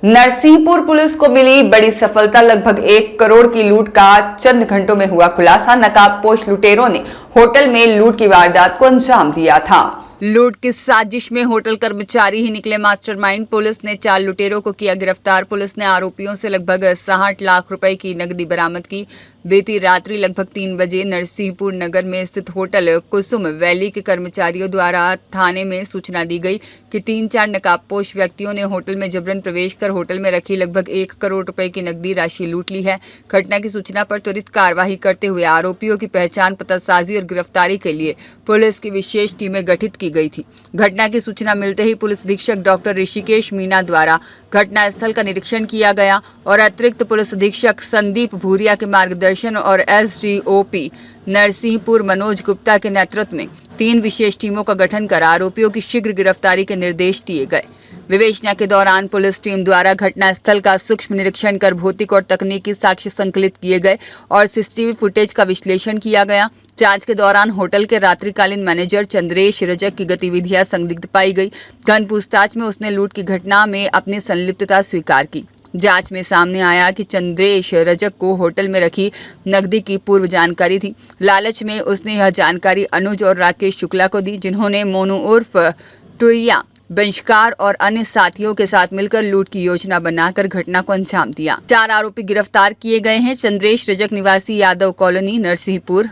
Narsinghpur police को मिली बड़ी सफलता। लगभग 1 करोड़ की लूट का चंद घंटों में हुआ खुलासा। नकाबपोश लुटेरों ने होटल में लूट की वारदात को अंजाम दिया था। लूट की साजिश में होटल कर्मचारी ही निकले मास्टरमाइंड। पुलिस ने 4 लुटेरों को किया गिरफ्तार। पुलिस ने आरोपियों से लगभग 60 लाख रुपए की नकदी बरामद की। बीती रात्रि लगभग 3 बजे नरसिंहपुर नगर में स्थित होटल कुसुम वैली के कर्मचारियों द्वारा थाने में सूचना दी गई कि 3-4 नकाबपोश व्यक्तियों ने होटल में जबरन प्रवेश कर होटल में रखी लगभग 1 करोड़ रुपए की नकदी राशि लूट ली है। घटना की सूचना पर त्वरित कार्रवाई करते हुए आरोपियों की पहचान, पतासाजी और गिरफ्तारी के लिए पुलिस की विशेष टीमें गठित की गई थी। घटना की सूचना मिलते ही पुलिस अधीक्षक डॉक्टर ऋषिकेश मीना द्वारा घटनास्थल का निरीक्षण किया गया और अतिरिक्त पुलिस अधीक्षक संदीप भूरिया के मार्गदर्शन और एसडीओपी नरसिंहपुर मनोज गुप्ता के नेतृत्व में 3 विशेष टीमों का गठन कर आरोपियों की शीघ्र गिरफ्तारी के निर्देश दिए गए। विवेचना के दौरान पुलिस टीम द्वारा घटनास्थल का सूक्ष्म निरीक्षण कर भौतिक और तकनीकी साक्ष्य संकलित किए गए और सीसीटीवी फुटेज का विश्लेषण किया गया। जांच के दौरान होटल के रात्रिकालीन मैनेजर चंद्रेश रजक की गतिविधियां संदिग्ध पाई गई। गहन पूछताछ में उसने लूट की घटना में अपनी संलिप्तता स्वीकार की। जांच में सामने आया कि चंद्रेश रजक को होटल में रखी नकदी की पूर्व जानकारी थी। लालच में उसने यह जानकारी अनुज और राकेश शुक्ला को दी, जिन्होंने मोनू उर्फ टुइया, बंशकार और अन्य साथियों के साथ मिलकर लूट की योजना बनाकर घटना को अंजाम दिया। 4 आरोपी गिरफ्तार किए गए हैं। चंद्रेश रजक निवासी यादव कॉलोनी नरसिंहपुर,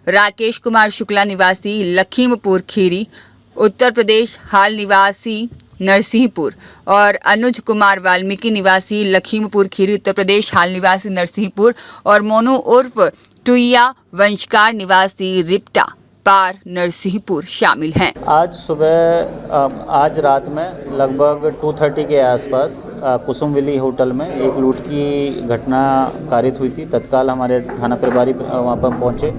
राकेश कुमार शुक्ला निवासी लखीमपुर खीरी उत्तर प्रदेश हाल निवासी नरसिंहपुर और अनुज कुमार वाल्मीकि निवासी लखीमपुर खीरी उत्तर प्रदेश हाल निवासी नरसिंहपुर और मोनू उर्फ टुइया वंशकार निवासी रिप्टा पार नरसिंहपुर शामिल हैं। आज रात में लगभग 2:30 के आसपास कुसुम वैली होटल में एक लूट की घटना कारित हुई थी। तत्काल हमारे थाना प्रभारी वहाँ पर पहुँचे,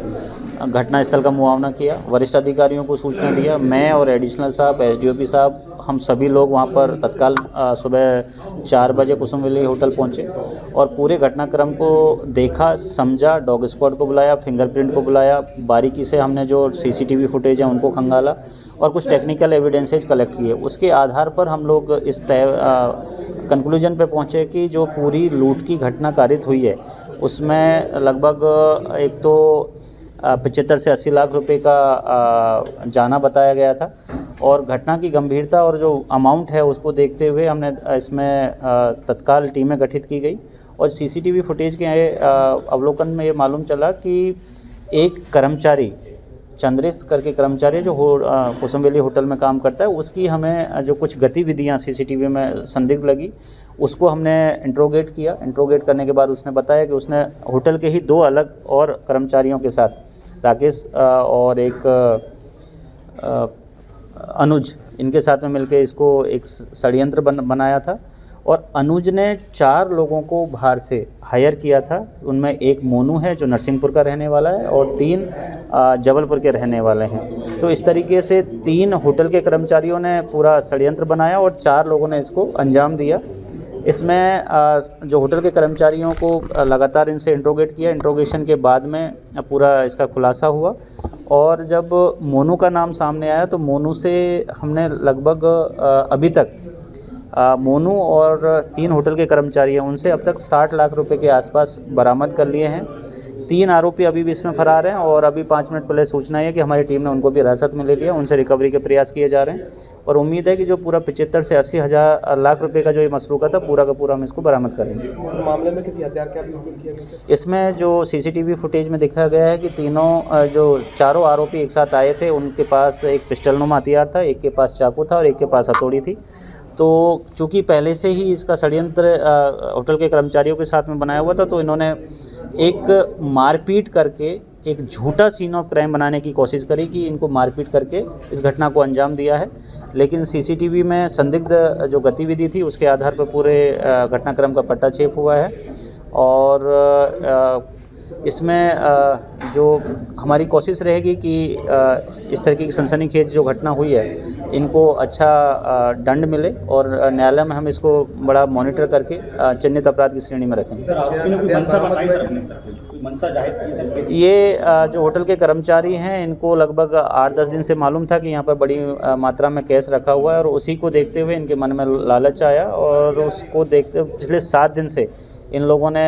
घटनास्थल का मुआयना किया, वरिष्ठ अधिकारियों को सूचना दिया। मैं और एडिशनल साहब, एसडीओपी साहब, हम सभी लोग वहाँ पर तत्काल सुबह 4 बजे कुसुम वैली होटल पहुँचे और पूरे घटनाक्रम को देखा, समझा। डॉग स्क्वाड को बुलाया, फिंगरप्रिंट को बुलाया, बारीकी से हमने जो सीसीटीवी फुटेज है उनको खंगाला और कुछ टेक्निकल एविडेंसेज कलेक्ट किए। उसके आधार पर हम लोग इस कंक्लूजन पे पहुँचे कि जो पूरी लूट की घटना कारित हुई है उसमें लगभग एक तो 75 से 80 लाख रुपए का जाना बताया गया था और घटना की गंभीरता और जो अमाउंट है उसको देखते हुए हमने इसमें तत्काल टीमें गठित की गई और सीसीटीवी फुटेज के अवलोकन में ये मालूम चला कि एक कर्मचारी, चंद्रेश करके कर्मचारी जो कुसुम वैली होटल में काम करता है, उसकी हमें जो कुछ गतिविधियां सीसीटीवी में संदिग्ध लगी उसको हमने इंट्रोगेट किया। इंट्रोगेट करने के बाद उसने बताया कि उसने होटल के ही 2 अलग और कर्मचारियों के साथ, राकेश और एक अनुज, इनके साथ में मिलकर इसको एक षड्यंत्र बनाया था और अनुज ने 4 लोगों को बाहर से हायर किया था। उनमें एक मोनू है जो नरसिंहपुर का रहने वाला है और 3 जबलपुर के रहने वाले हैं। तो इस तरीके से 3 होटल के कर्मचारियों ने पूरा षड्यंत्र बनाया और 4 लोगों ने इसको अंजाम दिया। इसमें जो होटल के कर्मचारियों को लगातार इनसे इंट्रोगेट किया। इंट्रोगेशन के बाद में पूरा इसका खुलासा हुआ और जब मोनू का नाम सामने आया तो मोनू से हमने लगभग अभी तक मोनू और 3 होटल के कर्मचारी हैं, उनसे अब तक 60 लाख रुपए के आसपास बरामद कर लिए हैं। 3 आरोपी अभी भी इसमें फरार हैं और अभी 5 मिनट पहले सूचना है कि हमारी टीम ने उनको भी हिरासत में ले लिया। उनसे रिकवरी के प्रयास किए जा रहे हैं और उम्मीद है कि जो पूरा 75 से 80 लाख रुपए का जो ये मसरूका था पूरा का पूरा हम इसको बरामद करेंगे। तो मामले में किसी हथियार का भी उपयोग किया गया? इसमें जो सीसीटीवी फुटेज में दिखाया गया है कि जो चारों आरोपी एक साथ आए थे, उनके पास एक पिस्टलनुमा हथियार था, एक के पास चाकू था और एक के पास हथौड़ी थी। तो चूँकि पहले से ही इसका षड्यंत्र होटल के कर्मचारियों के साथ में बनाया हुआ था तो इन्होंने एक मारपीट करके एक झूठा सीन ऑफ क्राइम बनाने की कोशिश करी कि इनको मारपीट करके इस घटना को अंजाम दिया है। लेकिन सीसीटीवी में संदिग्ध जो गतिविधि थी उसके आधार पर पूरे घटनाक्रम का पट्टाछेप हुआ है और इसमें जो हमारी कोशिश रहेगी कि इस तरीके की सनसनीखेज जो घटना हुई है इनको अच्छा दंड मिले और न्यायालय में हम इसको बड़ा मॉनिटर करके चिन्हित अपराध की श्रेणी में रखेंगे। मंशा जाहिर की सर? ये जो होटल के कर्मचारी हैं इनको लगभग 8-10 दिन से मालूम था कि यहाँ पर बड़ी मात्रा में कैश रखा हुआ है और उसी को देखते हुए इनके मन में लालच आया और उसको देखते पिछले 7 दिन से इन लोगों ने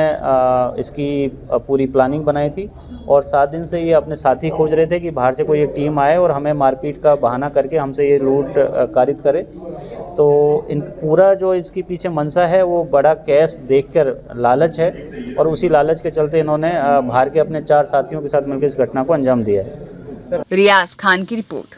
इसकी पूरी प्लानिंग बनाई थी और 7 दिन से ये अपने साथी खोज रहे थे कि बाहर से कोई एक टीम आए और हमें मारपीट का बहाना करके हमसे ये लूट कारित करे। तो इन पूरा जो इसके पीछे मंशा है वो बड़ा कैश देखकर लालच है और उसी लालच के चलते इन्होंने बाहर के अपने 4 साथियों के साथ मिलकर इस घटना को अंजाम दिया है। रियाज खान की रिपोर्ट।